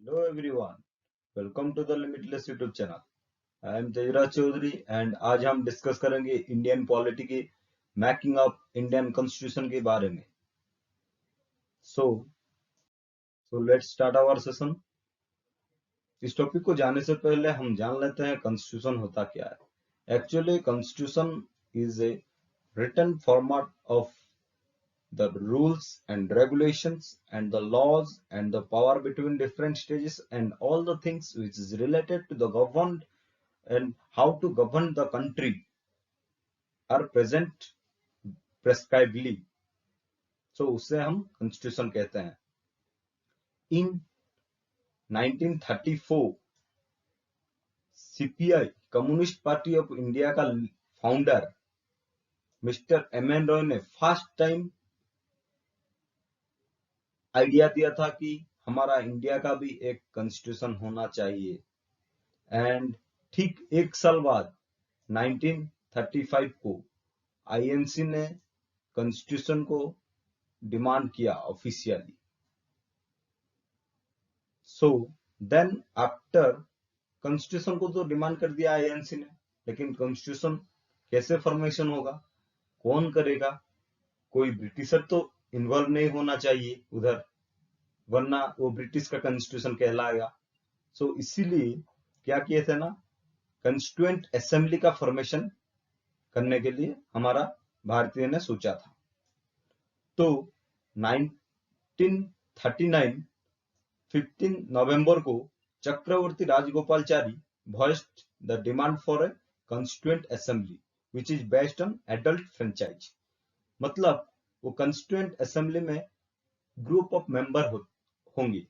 Hello everyone, welcome to the Limitless YouTube channel. I am Tejraj Chaudhary and आज हम discuss करेंगे Indian polity की making up Indian constitution के बारे में. So, let's start our session. इस टॉपिक को जानने से पहले हम जान लेते हैं कॉन्स्टिट्यूशन होता क्या है. Actually, constitution is a written format of the rules and regulations and the laws and the power between different stages and all the things which is related to the governed and how to govern the country are present prescribedly. So उसे हम constitution कहते हैं. In 1934 CPI communist party of India का founder mister M.N.. Roy ने first time idea दिया था कि हमारा इंडिया का भी एक कॉन्स्टिट्यूशन होना चाहिए. एंड ठीक एक साल बाद 1935 को आईएनसी ने कॉन्स्टिट्यूशन को डिमांड किया officially. So then after constitution को तो डिमांड कर दिया आईएनसी ने, लेकिन कॉन्स्टिट्यूशन कैसे फॉर्मेशन होगा, कौन करेगा, कोई ब्रिटिशर तो इन्वॉल्व नहीं होना चाहिए उधर, वरना वो ब्रिटिश का कॉन्स्टिट्यूशन कहलाएगा. सो इसीलिए क्या किए थे ना, कॉन्स्टिट्यूएंट असेंबली का फॉर्मेशन करने के लिए हमारा भारतीय ने सोचा था. तो 1939 15 नवंबर को चक्रवर्ती Rajagopalachari voiced the demand for a constituent assembly which is based on adult franchise. मतलब वो constituent assembly में ग्रुप ऑफ मेंबर होंगे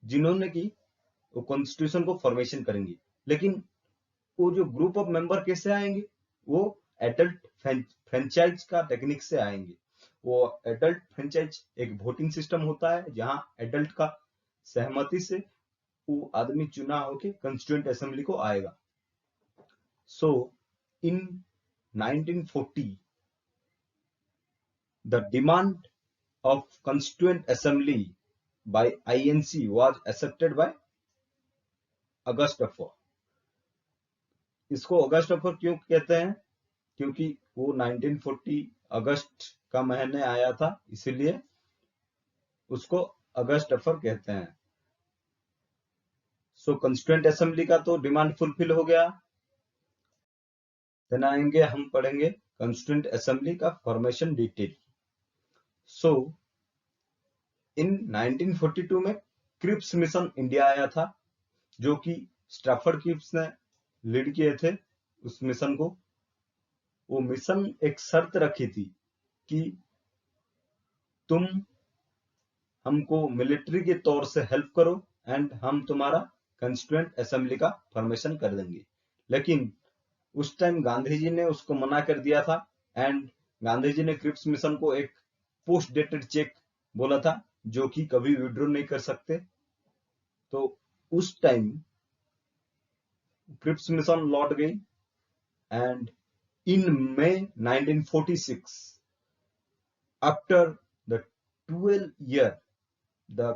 जिन्होंने की वो कॉन्स्टिट्यूशन को फॉर्मेशन करेंगे. लेकिन वो जो ग्रुप ऑफ मेंबर कैसे आएंगे, वो एडल्ट फ्रेंचाइज का टेक्निक से आएंगे. वो एडल्ट फ्रेंचाइज एक वोटिंग सिस्टम होता है जहां एडल्ट का सहमति से वो आदमी चुना होके कॉन्स्टिट्यूएंट असेंबली को आएगा. सो इन 1940 the demand of constituent assembly by INC was accepted by August Duffer. इसको अगस्त डफर क्यों कहते हैं, क्योंकि वो 1940 अगस्त का महीने आया था, इसीलिए उसको अगस्त डफर कहते हैं. सो कंस्टिट्यूएंट असेंबली का तो डिमांड फुलफिल हो गया. देन आएंगे हम पढ़ेंगे कंस्टिट्यूएंट असेंबली का फॉर्मेशन डिटेल. सो इन 1942 में क्रिप्स मिशन इंडिया आया था, जो कि स्ट्रैफर्ड क्रिप्स ने लीड किए थे उस मिशन को. वो मिशन एक शर्त रखी थी कि तुम हमको मिलिट्री के तौर से हेल्प करो एंड हम तुम्हारा कॉन्स्टिट्यूएंट असेंबली का फॉर्मेशन कर देंगे. लेकिन उस टाइम गांधी जी ने उसको मना कर दिया था एंड गांधी जी ने क्रिप्स मिशन को एक पोस्ट डेटेड चेक बोला था जो कि कभी विड्रॉ नहीं कर सकते. तो उस टाइम क्रिप्स मिशन लौट गई and in May 1946 after the 12 year the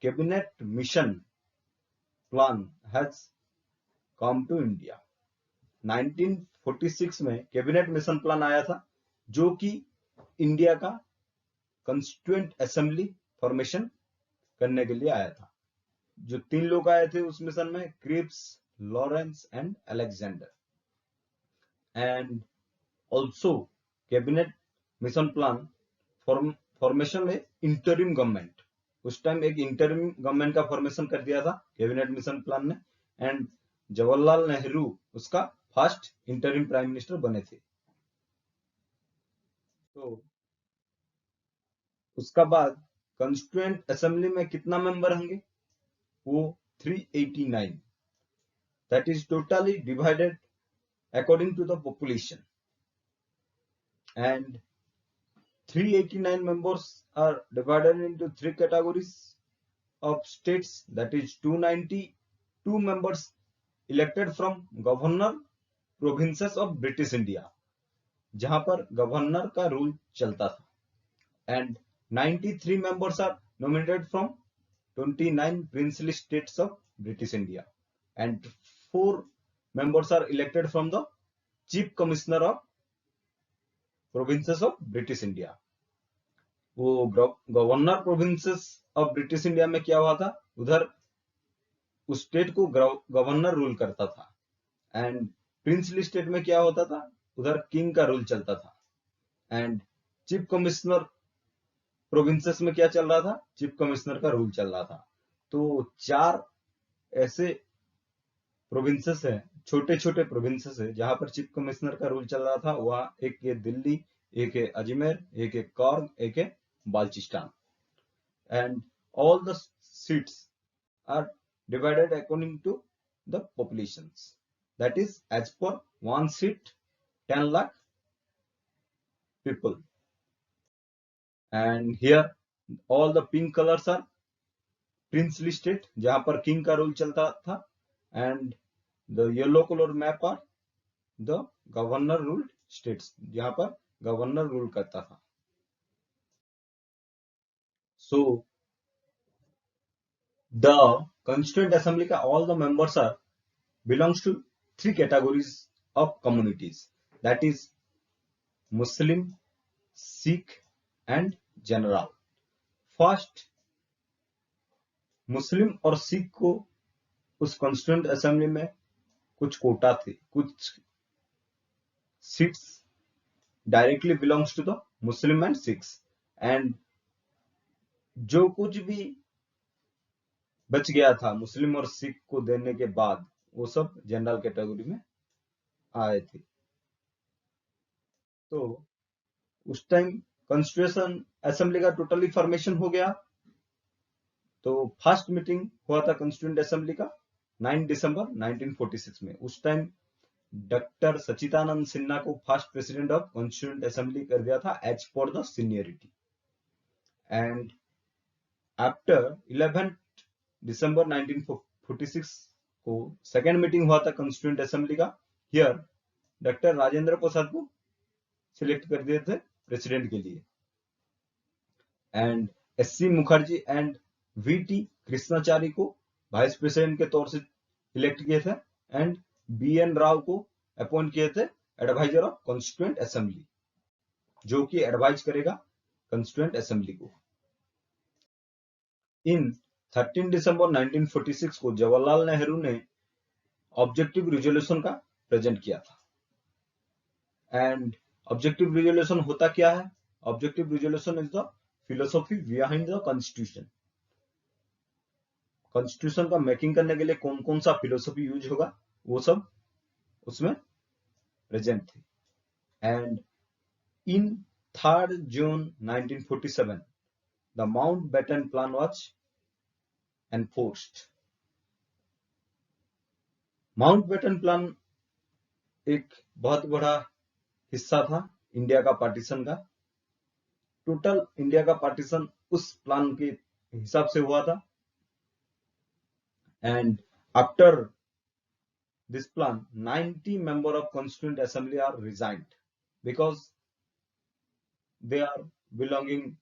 cabinet mission plan has come to India. 1946 में कैबिनेट मिशन प्लान आया था जो कि इंडिया का कंस्टिट्यूएंट असेंबली फॉर्मेशन करने के लिए आया था. जो 3 लोग आए थे उस मिशन में, Cripps, Lawrence and Alexander. And also cabinet mission plan formation में इंटरिम गवर्नमेंट, उस टाइम एक इंटरिम गवर्नमेंट का फॉर्मेशन कर दिया था कैबिनेट मिशन प्लान ने. एंड जवाहरलाल नेहरू उसका फर्स्ट इंटरिम प्राइम मिनिस्टर बने थे. तो उसका बाद कंस्टिट्यूएंट असेंबली में कितना मेंबर होंगे, वो 389. That is totally divided according to the population. And 389 members are divided into 3 categories of states, that is 292 members elected from governor provinces of British India, जहां पर गवर्नर का रूल चलता था. And 93 members are nominated from 29 princely states of British India, and 4 members are elected from the Chief Commissioner of Provinces of British India. वो governor provinces of British India में क्या हुआ था, उधर उस स्टेट को गवर्नर रूल करता था, एंड प्रिंसली स्टेट में क्या होता था, उधर किंग का रूल चलता था, एंड चीफ कमिश्नर प्रोविंसेस में क्या चल रहा था, चीफ कमिश्नर का रूल चल रहा था। तो 4 ऐसे प्रोविंसेस है, छोटे छोटे प्रोविंसेस है जहां पर चीफ कमिश्नर का रूल चल रहा था। वहां एक है दिल्ली, एक है अजमेर, एक है कौर्ग, एक है Baluchistan, and all the seats are divided according to the populations, that is as per one seat 10 lakh people, and here all the pink colors are princely state जहां पर किंग का रूल चलता था, and the yellow color map are the governor ruled states जहां पर governor rule करता था। so the constituent assembly का all the members are belongs to 3 categories of communities, that is Muslim, Sikh and General। First, मुस्लिम और सिख को उस कॉन्स्टिट्यूएंट असेंबली में कुछ कोटा थे, कुछ seats directly belongs to the Muslim and Sikhs, and जो कुछ भी बच गया था मुस्लिम और सिख को देने के बाद वो सब जनरल कैटेगरी में आए थे। तो उस टाइम कॉन्स्टिट्यूशन असेंबली का टोटली फॉर्मेशन हो गया। तो फर्स्ट मीटिंग हुआ था कॉन्स्टिट्यूएंट असेंबली का 9 दिसंबर 1946 में। उस टाइम डॉक्टर सचिदानंद सिन्हा को first president of constituent assembly कर दिया था as per the seniority, and after 11 दिसंबर 1946 को सेकेंड मीटिंग हुआ था कॉन्स्टिट्यूएंट असेंबली का। हियर डॉक्टर राजेंद्र प्रसाद को सिलेक्ट कर दिए थे प्रेसिडेंट के लिए, and SC Mukherjee and VT Krishnachari को वाइस प्रेसिडेंट के तौर से इलेक्ट किए थे, एंड बीएन राव को अपॉइंट किए थे एडवाइजर ऑफ कॉन्स्टिट्यूएंट असेंबली, जो कि एडवाइज करेगा कॉन्स्टिट्यूएंट असेंबली को। इन 13 दिसंबर 1946 को जवाहरलाल नेहरू ने ऑब्जेक्टिव रिजोल्यूशन का प्रेजेंट किया था, एंड ऑब्जेक्टिव रिजोल्यूशन होता क्या है? Objective resolution is the philosophy behind the constitution. Constitution का मेकिंग करने के लिए कौन कौन सा फिलोसॉफी यूज होगा वो सब उसमें प्रेजेंट थे, and in 3 June 1947 the Mountbatten plan was enforced. Mountbatten plan एक बहुत बड़ा हिस्सा था इंडिया का पार्टीशन का। टोटल इंडिया का पार्टीशन उस प्लान के हिसाब से हुआ था, and after this plan 90 member of constituent assembly are resigned because they are belonging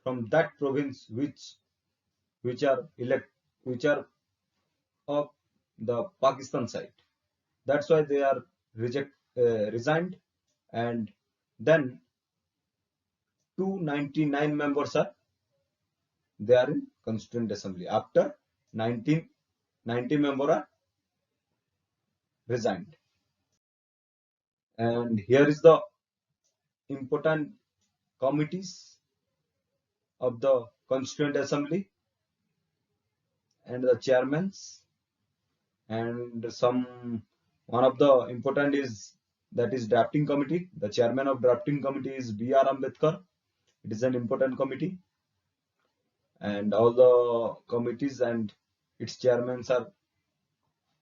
from that province which are of the Pakistan side. That's why they are resigned, and then 299 members are there in constituent assembly after 90 members are resigned. And here is the important committees of the constituent assembly and the chairmans, and one of the important is that is drafting committee. The chairman of drafting committee is B.R. Ambedkar. It is an important committee, and all the committees and its chairmen are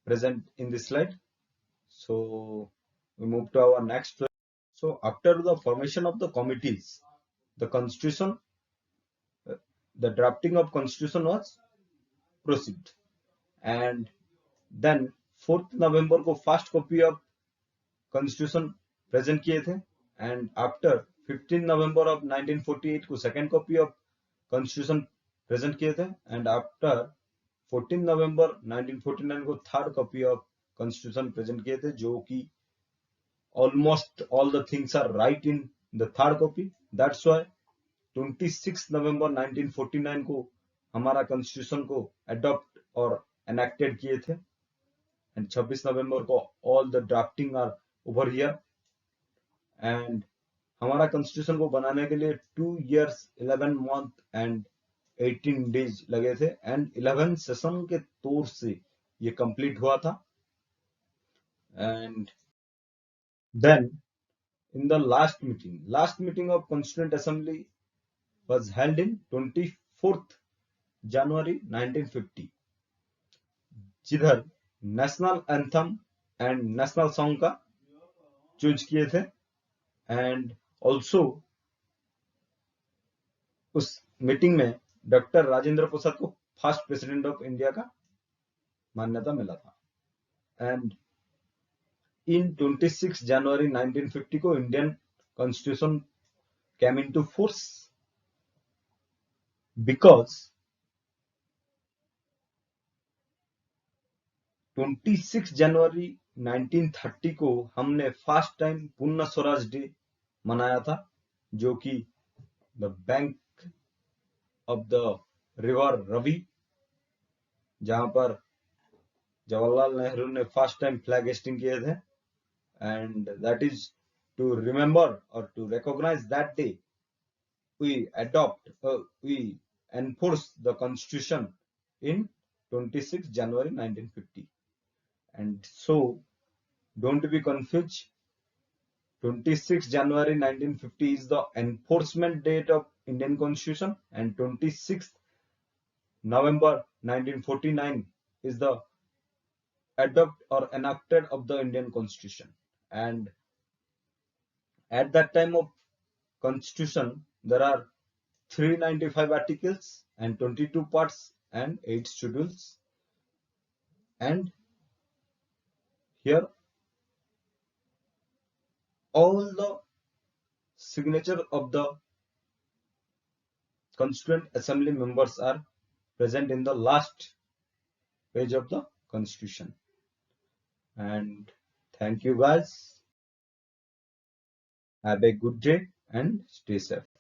present in this slide. So we move to our next slide. So after the formation of the committees, the constitution, the drafting of constitution was proceed, and then 4th November को first copy of constitution present किए थे, and after 15 November of 1948 को second copy of constitution present किए थे and after 14 नवंबर 1949 को third copy of constitution present किए थे, जो कि almost all the things are right in the third copy. That's why 26 नवंबर 1949 को हमारा कॉन्स्टिट्यूशन को अडॉप्ट और एनेक्टेड किए थे एंड 26 नवंबर को all the drafting are over here and हमारा कॉन्स्टिट्यूशन को बनाने के लिए 2 years 11 month एंड 18 days लगे थे एंड 11 सेशन के तौर से ये कंप्लीट हुआ था and then in the last meeting of Constituent Assembly was held in 24th January 1950, जिधर national anthem and national song का चूज किए थे एंड ऑल्सो उस मीटिंग में डॉक्टर राजेंद्र प्रसाद को फर्स्ट प्रेसिडेंट ऑफ इंडिया का मान्यता मिला था एंड इन 26 जनवरी 1950 को Indian constitution came into force because 26 जनवरी 1930 को हमने फर्स्ट टाइम पूर्ण स्वराज डे मनाया था, जो कि the bank of the river Ravi, जहां पर जवाहरलाल नेहरू ने फर्स्ट टाइम फ्लैग होस्टिंग किए थे and that is to remember और to recognise that day we enforce the constitution in 26 January 1950. And so don't be confused, 26 January 1950 is the enforcement date of Indian Constitution and 26th November 1949 is the adopt or enacted of the Indian Constitution. And at that time of Constitution there are 395 articles and 22 parts and 8 schedules, and here all the signature of the Constituent Assembly members are present in the last page of the Constitution. And thank you guys. Have a good day and stay safe.